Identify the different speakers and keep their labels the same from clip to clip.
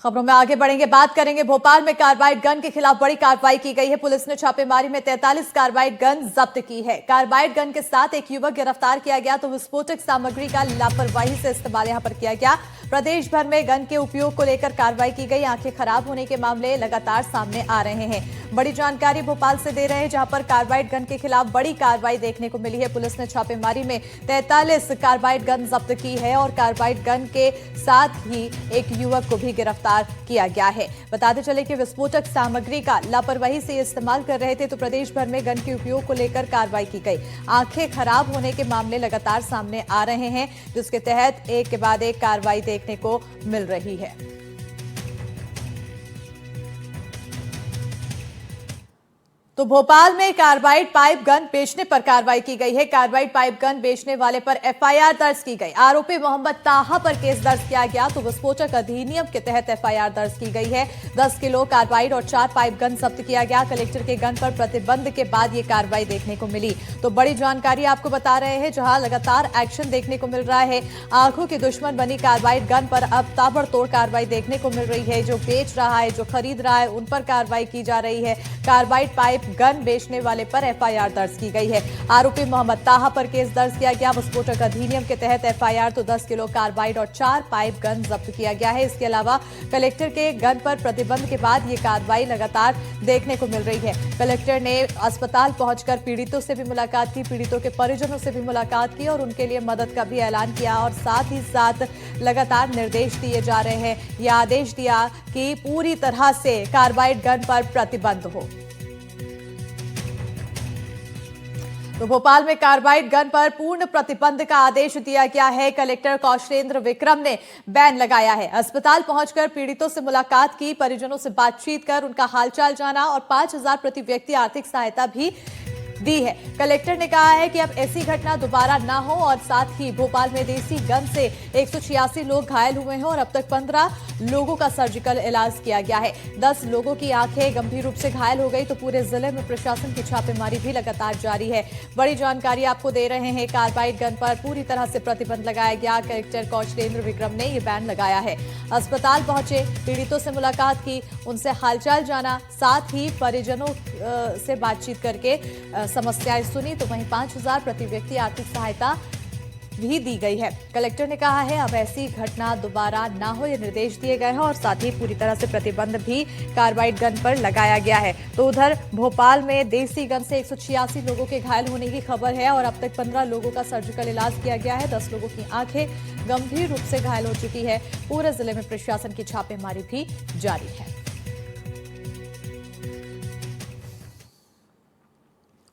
Speaker 1: खबरों में आगे बढ़ेंगे, बात करेंगे भोपाल में कार्बाइड गन के खिलाफ बड़ी कार्रवाई की गई है। पुलिस ने छापेमारी में 43 कार्बाइड गन जब्त की है। कार्बाइड गन के साथ एक युवक गिरफ्तार किया गया तो विस्फोटक सामग्री का लापरवाही से इस्तेमाल यहां पर किया गया। प्रदेश भर में गन के उपयोग को लेकर कार्रवाई की गई। आंखें खराब होने के मामले लगातार सामने आ रहे हैं। बड़ी जानकारी भोपाल से दे रहे हैं, जहां पर कार्बाइड गन के खिलाफ बड़ी कार्रवाई देखने को मिली है। पुलिस ने छापेमारी में 43 कार्बाइड गन जब्त की है और कार्बाइड गन के साथ ही एक युवक को भी गिरफ्तार किया गया है। बताते चले कि विस्फोटक सामग्री का लापरवाही से इस्तेमाल कर रहे थे तो प्रदेश भर में गन के उपयोग को लेकर कार्रवाई की गई। आंखें खराब होने के मामले लगातार सामने आ रहे हैं, जिसके तहत एक के बाद एक कार्रवाई देखने को मिल रही है। तो भोपाल में कार्बाइड पाइप गन बेचने पर कार्रवाई की गई है। कार्बाइड पाइप गन बेचने वाले पर एफआईआर दर्ज की गई। आरोपी मोहम्मद ताहा पर केस दर्ज किया गया तो विस्फोटक अधिनियम के तहत एफआईआर दर्ज की गई है। 10 किलो कार्बाइड और 4 पाइप गन जब्त किया गया। कलेक्टर के गन पर प्रतिबंध के बाद ये कार्रवाई देखने को मिली। तो बड़ी जानकारी आपको बता रहे हैं, जहां लगातार एक्शन देखने को मिल रहा है। आंखों की दुश्मन बनी कार्बाइड गन पर अब ताबड़तोड़ कार्रवाई देखने को मिल रही है। जो बेच रहा है, जो खरीद रहा है, उन पर कार्रवाई की जा रही है। कार्बाइड पाइप गन बेचने वाले पर एफआईआर दर्ज की गई है। आरोपी मोहम्मद ताहा पर केस दर्ज किया गया। विस्फोटक अधिनियम के तहत एफआईआर तो 10 किलो कार्बाइड और 4 पाइप गन जब्त किया गया है। इसके अलावा कलेक्टर के गन पर प्रतिबंध के बाद ये कार्रवाई लगातार देखने को मिल रही है। कलेक्टर ने अस्पताल पहुंचकर पीड़ितों से भी मुलाकात की, पीड़ितों के परिजनों से भी मुलाकात की और उनके लिए मदद का भी ऐलान किया और साथ ही साथ लगातार निर्देश दिए जा रहे हैं। यह आदेश दिया कि पूरी तरह से कार्बाइड गन पर प्रतिबंध हो। तो भोपाल में कार्बाइड गन पर पूर्ण प्रतिबंध का आदेश दिया गया है। कलेक्टर कौशलेंद्र विक्रम ने बैन लगाया है। अस्पताल पहुंचकर पीड़ितों से मुलाकात की, परिजनों से बातचीत कर उनका हालचाल जाना और 5,000 प्रति व्यक्ति आर्थिक सहायता भी दी है। कलेक्टर ने कहा है कि अब ऐसी घटना दोबारा ना हो और साथ ही भोपाल में देसी गन से 186 लोग घायल हुए हैं और अब तक 15 लोगों का सर्जिकल इलाज किया गया है। 10 लोगों की आंखें गंभीर रूप से घायल हो गई तो पूरे जिले में प्रशासन की छापेमारी भी लगातार जारी है। बड़ी जानकारी आपको दे रहे हैं, कार्बाइड गन पर पूरी तरह से प्रतिबंध लगाया गया। कलेक्टर कौशलेंद्र विक्रम ने यह बैन लगाया है। अस्पताल पहुंचे, पीड़ितों से मुलाकात की, उनसे हालचाल जाना, साथ ही परिजनों से बातचीत करके समस्याएं सुनी तो वहीं 5,000 प्रति व्यक्ति आर्थिक सहायता भी दी गई है। कलेक्टर ने कहा है अब ऐसी घटना दोबारा ना हो, ये निर्देश दिए गए हैं और साथ ही पूरी तरह से प्रतिबंध भी कार्बाइड गन पर लगाया गया है। तो उधर भोपाल में देसी गन से 186 लोगों के घायल होने की खबर है और अब तक 15 लोगों का सर्जिकल इलाज किया गया है। 10 लोगों की आंखें गंभीर रूप से घायल हो चुकी है। पूरे जिले में प्रशासन की छापेमारी भी जारी है।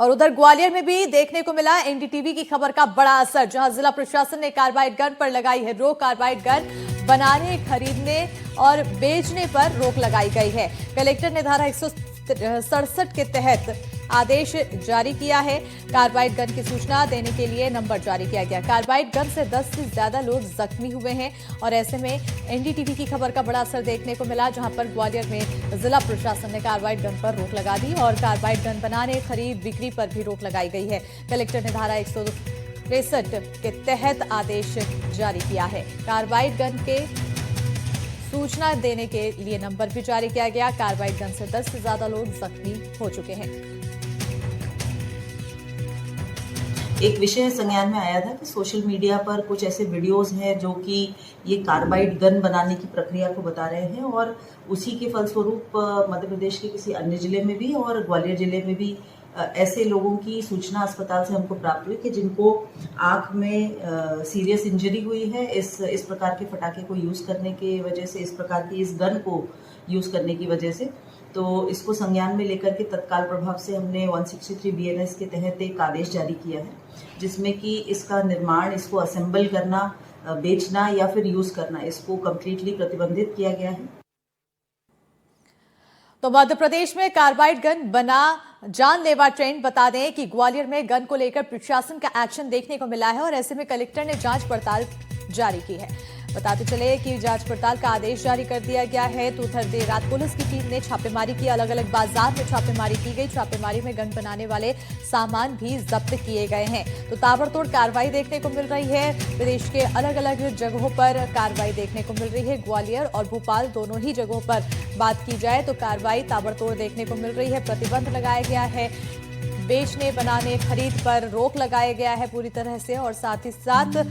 Speaker 1: और उधर ग्वालियर में भी देखने को मिला एनडीटीवी की खबर का बड़ा असर, जहां जिला प्रशासन ने कार्बाइड गन पर लगाई है रोक। कार्बाइड गन बनाने, खरीदने और बेचने पर रोक लगाई गई है। कलेक्टर ने धारा 167 के तहत आदेश जारी किया है। कार्बाइड गन की सूचना देने के लिए नंबर जारी किया गया। कार्बाइड गन से 10 से ज्यादा लोग जख्मी हुए हैं और ऐसे में एनडीटीवी की खबर का बड़ा असर देखने को मिला, जहां पर ग्वालियर में जिला प्रशासन ने कार्बाइड गन पर रोक लगा दी और कार्बाइड गन बनाने, खरीद, बिक्री पर भी रोक लगाई गई है। कलेक्टर ने धारा 163 के तहत आदेश जारी किया है। कार्बाइड गन के सूचना देने के लिए नंबर भी जारी किया गया। कार्बाइड गन से 10 से ज्यादा लोग जख्मी हो चुके हैं।
Speaker 2: एक विषय संज्ञान में आया था कि सोशल मीडिया पर कुछ ऐसे वीडियोस हैं जो कि ये कार्बाइड गन बनाने की प्रक्रिया को बता रहे हैं और उसी के फलस्वरूप मध्य प्रदेश के किसी अन्य जिले में भी और ग्वालियर जिले में भी ऐसे लोगों की सूचना अस्पताल से हमको प्राप्त हुई कि जिनको आंख में सीरियस इंजरी हुई है इस प्रकार के फटाके को यूज करने की वजह से, इस प्रकार की इस गन को यूज करने की वजह से। तो इसको संज्ञान में लेकर के तत्काल प्रभाव से हमने 163 BNS के तहत एक आदेश जारी किया है, जिसमें कि इसका निर्माण, इसको असेंबल करना, बेचना या फिर यूज करना, इसको कंप्लीटली प्रतिबंधित किया गया है।
Speaker 1: तो मध्य प्रदेश में कार्बाइड गन बना जानलेवा ट्रेंड। बता दें कि ग्वालियर में गन को लेकर प्रशासन का एक्शन देखने को मिला है और ऐसे में कलेक्टर ने जांच पड़ताल जारी की है। बताते चले कि जांच पड़ताल का आदेश जारी कर दिया गया है। तो उधर देर रात पुलिस की टीम ने छापेमारी की, अलग अलग बाजार में छापेमारी की गई। छापेमारी में गन बनाने वाले सामान भी जब्त किए गए हैं। तो ताबड़तोड़ कार्रवाई देखने को मिल रही है। प्रदेश के अलग अलग जगहों पर कार्रवाई देखने को मिल रही है। ग्वालियर और भोपाल दोनों ही जगहों पर बात की जाए तो कार्रवाई ताबड़तोड़ देखने को मिल रही है। प्रतिबंध लगाया गया है, बेचने, बनाने, खरीद पर रोक लगाया गया है पूरी तरह से, और साथ ही साथ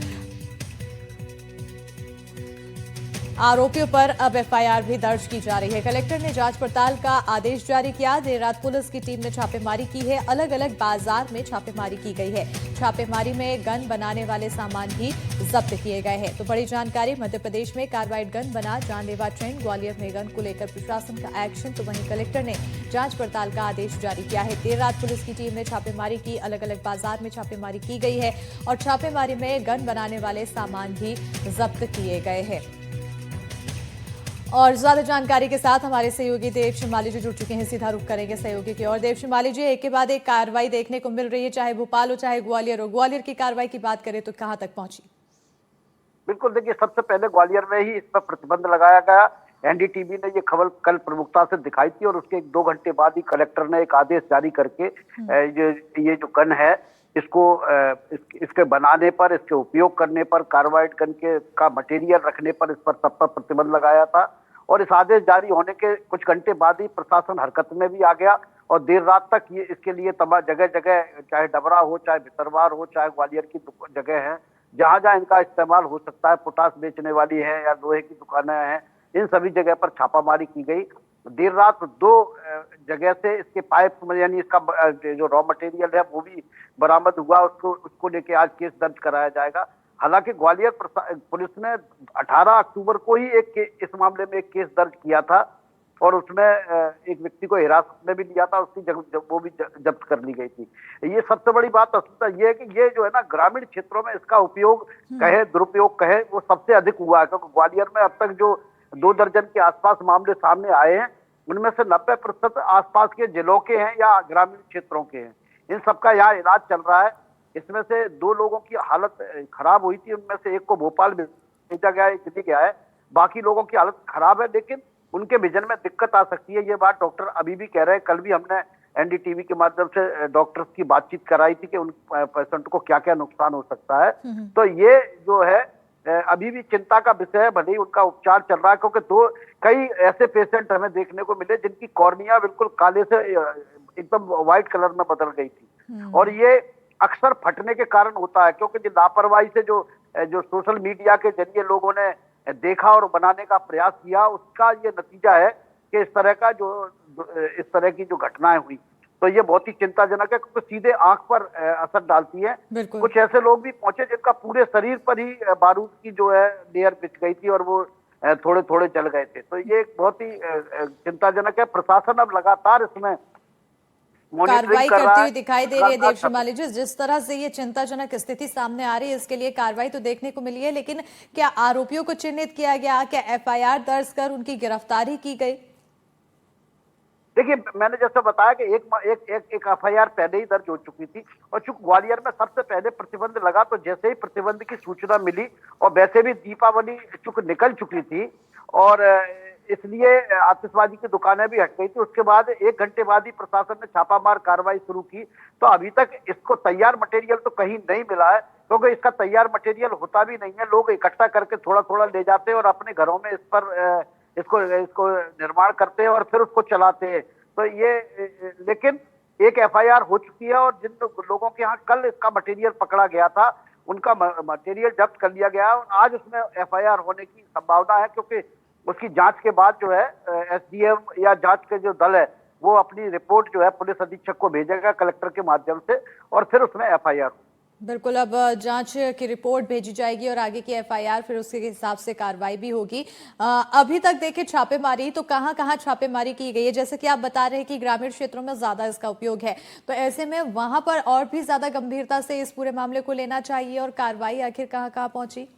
Speaker 1: आरोपियों पर अब एफआईआर भी दर्ज की जा रही है। कलेक्टर ने जांच पड़ताल का आदेश जारी किया। देर रात पुलिस की टीम ने छापेमारी की है, अलग अलग बाजार में छापेमारी की गई है। छापेमारी में गन बनाने वाले सामान भी जब्त किए गए हैं। तो बड़ी जानकारी, मध्य प्रदेश में कार्बाइड गन बना जानलेवा ट्रेंड, ग्वालियर में गन को लेकर प्रशासन का एक्शन। तो वहीं कलेक्टर ने जांच पड़ताल का आदेश जारी किया है। देर रात पुलिस की टीम ने छापेमारी की, अलग अलग बाजार में छापेमारी की गई है और छापेमारी में गन बनाने वाले सामान भी जब्त किए गए हैं। और ज्यादा जानकारी के साथ हमारे सहयोगी देव शिमाली जी जुड़ चुके हैं। सीधा रुख करेंगे सहयोगी की ओर। देव शिमाली जी, एक के बाद एक कार्रवाई देखने को मिल रही है, चाहे भोपाल हो चाहे ग्वालियर हो। ग्वालियर की कार्रवाई की बात करें तो कहां तक पहुंची?
Speaker 3: बिल्कुल, देखिए, सबसे पहले ग्वालियर में ही इस पर प्रतिबंध लगाया गया। एनडीटीवी ने ये खबर कल प्रमुखता से दिखाई थी और उसके 1-2 घंटे बाद ही कलेक्टर ने एक आदेश जारी करके ये जो गन है इसको इसके बनाने पर, इसके उपयोग करने पर, कार्बाइड गन के का मटेरियल रखने पर, इस पर सब पर प्रतिबंध लगाया था। और इस आदेश जारी होने के कुछ घंटे बाद ही प्रशासन हरकत में भी आ गया और देर रात तक ये इसके लिए तमाम जगह जगह, चाहे डबरा हो, चाहे भितरवार हो, चाहे ग्वालियर की जगह है जहां जहां इनका इस्तेमाल हो सकता है, पोटास बेचने वाली है या लोहे की दुकानें हैं, इन सभी जगह पर छापामारी की गई। देर रात 2 जगह से इसके पाइप यानी इसका जो रॉ मटेरियल है वो भी बरामद हुआ। उसको लेके आज केस दर्ज कराया जाएगा। हालांकि ग्वालियर पुलिस ने 18 अक्टूबर को ही इस मामले में एक केस दर्ज किया था और उसमें एक व्यक्ति को हिरासत में भी लिया था, उसकी वो भी जब्त कर ली गई थी। ये सबसे बड़ी बात असल ये है कि ये जो है ना, ग्रामीण क्षेत्रों में इसका उपयोग कहे, दुरुपयोग कहे, वो सबसे अधिक हुआ है। क्योंकि ग्वालियर में अब तक जो 2 दर्जन के आसपास मामले सामने आए हैं उनमें से 90% आसपास के जिलों के हैं या ग्रामीण क्षेत्रों के हैं। इन सबका यहाँ इलाज चल रहा है। इसमें से 2 लोगों की हालत खराब हुई थी, उनमें से एक को भोपाल भेजा गया है, दिल्ली गया है। बाकी लोगों की हालत खराब है, लेकिन उनके विजन में दिक्कत आ सकती है। ये बात डॉक्टर अभी भी कह रहे हैं। कल भी हमने एनडीटीवी के माध्यम से डॉक्टर्स की बातचीत कराई थी कि उन पेशेंट को क्या क्या नुकसान हो सकता है। तो ये जो है अभी भी चिंता का विषय है, भले ही उनका उपचार चल रहा है। क्योंकि कई ऐसे पेशेंट हमें देखने को मिले जिनकी कॉर्निया बिल्कुल काले से एकदम व्हाइट कलर में बदल गई थी और ये अक्सर फटने के कारण होता है। क्योंकि लापरवाही से जो सोशल मीडिया के जरिए लोगों ने देखा और बनाने का प्रयास किया, उसका ये नतीजा है कि इस तरह की जो घटनाएं हुई। तो ये बहुत ही चिंताजनक है क्योंकि सीधे आंख पर असर डालती है। कुछ ऐसे लोग भी पहुंचे जिनका पूरे शरीर पर ही बारूद की जो है लेयर बिछ गई थी और वो थोड़े थोड़े जल गए थे। तो ये बहुत ही चिंताजनक है। प्रशासन अब लगातार इसमें
Speaker 1: कार्रवाई करती हुई दिखाई दे रही है। देव शिमाली जी, जिस तरह से ये चिंताजनक स्थिति सामने आ रही है, इसके लिए कार्रवाई तो देखने को मिली है, लेकिन क्या आरोपियों को चिन्हित किया गया? क्या एफआईआर दर्ज कर उनकी गिरफ्तारी की गई?
Speaker 3: देखिए, मैंने जैसे बताया कि एक एफआईआर पहले ही दर्ज हो चुकी थी और चूंकि ग्वालियर में सबसे पहले प्रतिबंध लगा तो जैसे ही प्रतिबंध की सूचना मिली और वैसे भी दीपावली चूंकि निकल चुकी थी और इसलिए आतिशबाजी की दुकानें भी हट गई थी, उसके बाद 1 घंटे बाद ही प्रशासन ने छापामार कार्रवाई शुरू की। तो अभी तक इसको तैयार मटेरियल तो कहीं नहीं मिला है, क्योंकि इसका तैयार मटेरियल होता भी नहीं है। लोग इकट्ठा करके थोड़ा थोड़ा ले जाते हैं और अपने घरों में इसको निर्माण करते हैं और फिर उसको चलाते हैं। तो ये लेकिन एक एफआईआर हो चुकी है और जिन लोगों के यहाँ कल इसका मटेरियल पकड़ा गया था उनका मटेरियल जब्त कर लिया गया और आज उसमें एफआईआर होने की संभावना है, क्योंकि उसकी जांच के बाद जो है एसडीएम या जांच के जो दल है वो अपनी रिपोर्ट जो है पुलिस अधीक्षक को भेजेगा कलेक्टर के माध्यम से और फिर उसमें एफआईआर।
Speaker 1: बिल्कुल, अब जांच की रिपोर्ट भेजी जाएगी और आगे की एफआईआर, फिर उसके हिसाब से कार्रवाई भी होगी। अभी तक देखें छापेमारी तो कहां कहां छापेमारी की गई है? जैसे कि आप बता रहे हैं कि ग्रामीण क्षेत्रों में ज्यादा इसका उपयोग है, तो ऐसे में वहां पर और भी ज्यादा गंभीरता से इस पूरे मामले को लेना चाहिए और कार्रवाई आखिर कहां कहां पहुंची?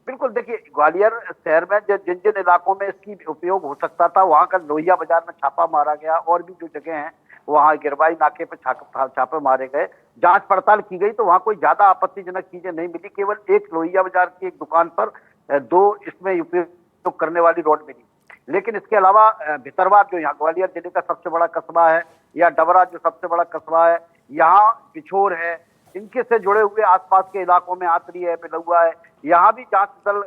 Speaker 3: बिल्कुल, देखिए, ग्वालियर शहर में जिन जिन इलाकों में इसकी उपयोग हो सकता था वहां का लोहिया बाजार में छापा मारा गया और भी जो जगह हैं वहां गिरवाई नाके पे छापे मारे गए। जांच पड़ताल की गई तो वहां कोई ज्यादा आपत्तिजनक चीजें नहीं मिली। केवल एक लोहिया बाजार की एक दुकान पर दो इसमें उपयोग करने वाली रॉड मिली। लेकिन इसके अलावा भितरवार जो यहाँ ग्वालियर जिले का सबसे बड़ा कस्बा है, या डबरा जो सबसे बड़ा कस्बा है, यहाँ पिछोर है, इनके से जुड़े हुए आसपास के इलाकों में आतरी है, पिलौआ है, यहाँ भी जांच दल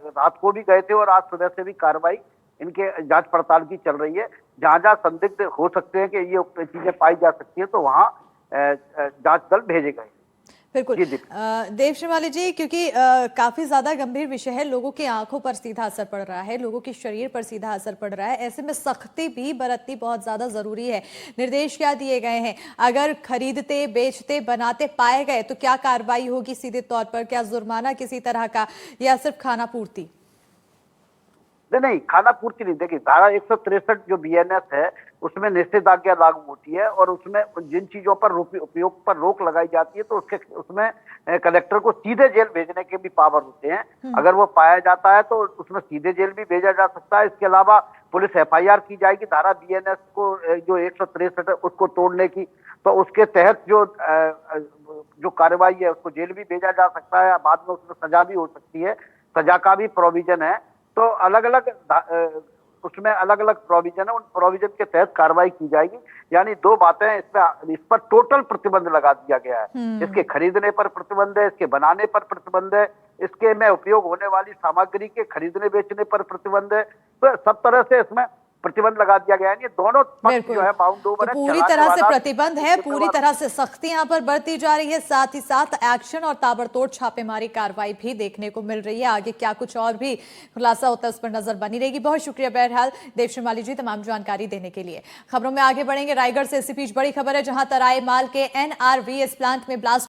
Speaker 3: रात को भी गए थे और आज सुबह से भी कार्रवाई इनके जांच पड़ताल की चल रही है। जहां जहां संदिग्ध हो सकते हैं कि ये चीजें पाई जा सकती है तो वहां जांच दल भेजे गए।
Speaker 1: बिल्कुल देव श्रीमाली जी, क्योंकि काफी ज्यादा गंभीर विषय है, लोगों की आंखों पर सीधा असर पड़ रहा है, लोगों के शरीर पर सीधा असर पड़ रहा है, ऐसे में सख्ती भी बरतनी बहुत ज्यादा जरूरी है। निर्देश क्या दिए गए हैं? अगर खरीदते, बेचते, बनाते पाए गए तो क्या कार्रवाई होगी सीधे तौर पर? क्या जुर्माना किसी तरह का, या सिर्फ खाना पूर्ति?
Speaker 3: नहीं, खाना पूर्ति नहीं। देखिए, धारा 163 जो बीएनएस है उसमें निषेधाज्ञा लागू होती है और उसमें जिन चीजों पर उपयोग पर रोक लगाई जाती है तो उसमें कलेक्टर को सीधे जेल भेजने के भी पावर होते हैं। अगर वो पाया जाता है तो उसमें सीधे जेल भी भेजा जा सकता है। इसके अलावा पुलिस एफआईआर की जाएगी धारा बीएनएस को जो 163 है उसको तोड़ने की, तो उसके तहत जो कार्रवाई है उसको जेल भी भेजा जा सकता है, बाद में उसमें सजा भी हो सकती है, सजा का भी प्रोविजन है। तो अलग अलग उसमें अलग अलग प्रोविजन है, उन प्रोविजन के तहत कार्रवाई की जाएगी। यानी दो बातें हैं, इस पर टोटल प्रतिबंध लगा दिया गया है। इसके खरीदने पर प्रतिबंध है, इसके बनाने पर प्रतिबंध है, इसके में उपयोग होने वाली सामग्री के खरीदने बेचने पर प्रतिबंध है। तो सब तरह से इसमें प्रतिबंध लगा दिया गया है। ये दोनों पक्ष जो है बाउंड ओवर है,
Speaker 1: पूरी तरह से प्रतिबंध है, पूरी तरह से सख्ती यहाँ पर बरती जा रही है, साथ ही साथ एक्शन और ताबड़तोड़ छापेमारी कार्रवाई भी देखने को मिल रही है। आगे क्या कुछ और भी खुलासा होता है उस पर नजर बनी रहेगी। बहुत शुक्रिया बहरहाल देव श्रीमाली जी तमाम जानकारी देने के लिए। खबरों में आगे बढ़ेंगे। रायगढ़ से इसी बीच बड़ी खबर है, जहां तराई माल के एनआरवीएस प्लांट में ब्लास्ट